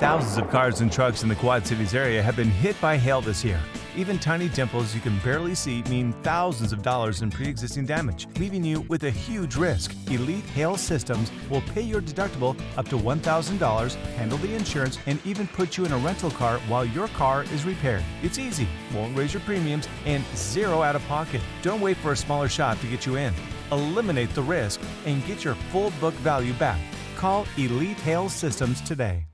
Thousands of cars and trucks in the Quad Cities area have been hit by hail this year. Even tiny dimples you can barely see mean thousands of dollars in pre-existing damage, leaving you with a huge risk. Elite Hail Systems will pay your deductible up to $1,000, handle the insurance, and even put you in a rental car while your car is repaired. It's easy, won't raise your premiums, and zero out of pocket. Don't wait for a smaller shop to get you in. Eliminate the risk and get your full book value back. Call Elite Hail Systems today.